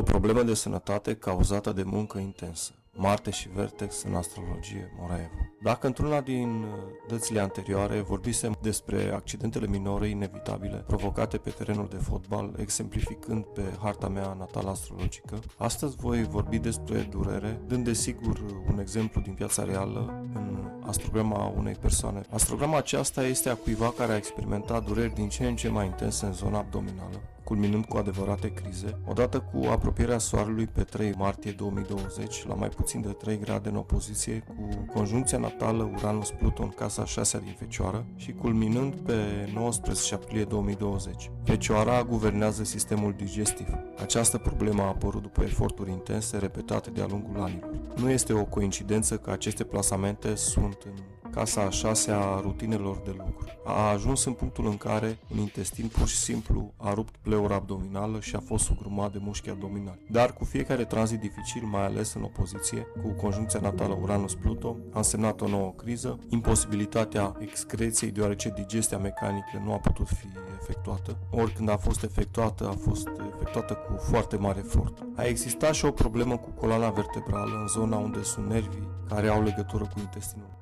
O problemă de sănătate cauzată de muncă intensă. Marte și Vertex în astrologie, Moraevo. Dacă într-una din dățile anterioare vorbisem despre accidentele minore inevitabile provocate pe terenul de fotbal, exemplificând pe harta mea natală astrologică, astăzi voi vorbi despre durere, dând desigur un exemplu din viața reală în astrograma unei persoane. Astrograma aceasta este a cuiva care a experimentat dureri din ce în ce mai intense în zona abdominală, culminând cu adevărate crize, odată cu apropierea Soarelui pe 3 martie 2020 la mai puțin de 3 grade în opoziție cu conjuncția natală Uranus-Pluton, casa 6 din Fecioară și culminând pe 19 aprilie 2020. Fecioara guvernează sistemul digestiv. Această problemă a apărut după eforturi intense repetate de-a lungul anilor. Nu este o coincidență că aceste plasamente sunt în casa a 6 a rutinelor de lucru. A ajuns în punctul în care un intestin pur și simplu a rupt pleura abdominală și a fost sugrumat de mușchi abdominali. Dar cu fiecare tranzit dificil, mai ales în opoziție, cu conjuncția natală Uranus-Pluto, a însemnat o nouă criză, imposibilitatea excreției deoarece digestia mecanică nu a putut fi efectuată, ori când a fost efectuată, a fost efectuată cu foarte mare efort. A existat și o problemă cu coloana vertebrală în zona unde sunt nervii care au legătură cu intestinul.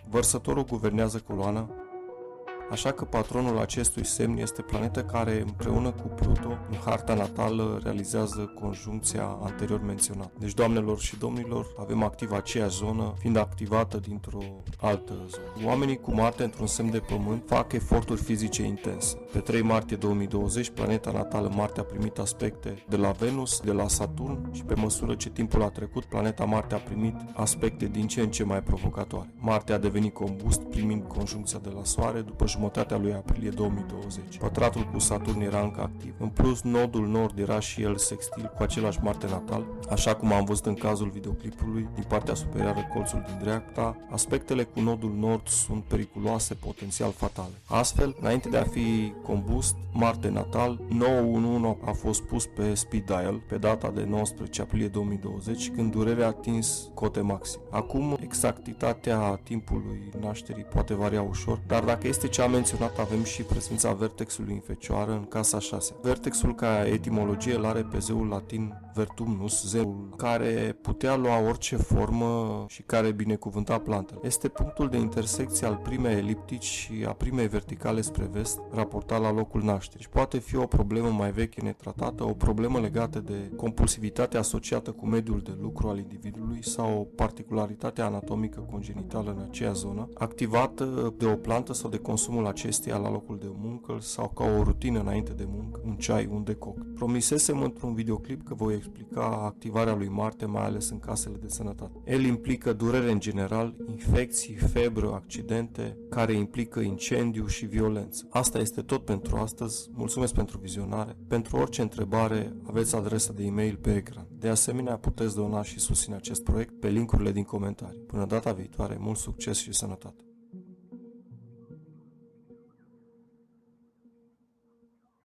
Vărsătorul guvernează coloana, așa că patronul acestui semn este planeta care împreună cu Pluto în harta natală realizează conjuncția anterior menționată. Deci, doamnelor și domnilor, avem activă aceeași zonă, fiind activată dintr-o altă zonă. Oamenii cu Marte într-un semn de pământ fac eforturi fizice intense. Pe 3 martie 2020, planeta natală Marte a primit aspecte de la Venus, de la Saturn și pe măsură ce timpul a trecut, planeta Marte a primit aspecte din ce în ce mai provocatoare. Marte a devenit combust, primind conjuncția de la Soare după jumătatea lui aprilie 2020. Pătratul cu Saturn era încă activ. În plus, nodul nord era și el sextil cu același Marte natal, așa cum am văzut în cazul videoclipului din partea superioară colțul din dreapta. Aspectele cu nodul nord sunt periculoase, potențial fatale. Astfel, înainte de a fi combust, Marte natal 911 a fost pus pe speed dial pe data de 19 aprilie 2020, când durerea a atins cote maxime. Acum, exactitatea timpului nașterii poate varia ușor, dar dacă este cea menționat, avem și prezența vertexului în Fecioară în casa 6. Vertexul, ca etimologie, îl are pe zeul latin Vertumnus, zeul care putea lua orice formă și care binecuvânta plantele. Este punctul de intersecție al primei eliptici și a primei verticale spre vest, raportat la locul nașterii. Și poate fi o problemă mai veche netratată, o problemă legată de compulsivitate asociată cu mediul de lucru al individului sau o particularitate anatomică congenitală în aceea zonă, activată de o plantă sau de consumul acesteia la locul de muncă sau ca o rutină înainte de muncă, un ceai, un decoct. Promisesem într-un videoclip că voi explica activarea lui Marte, mai ales în casele de sănătate. El implică durere în general, infecții, febră, accidente, care implică incendiu și violență. Asta este tot pentru astăzi. Mulțumesc pentru vizionare. Pentru orice întrebare, aveți adresa de e-mail pe ecran. De asemenea, puteți dona și susține acest proiect pe linkurile din comentarii. Până data viitoare, mult succes și sănătate!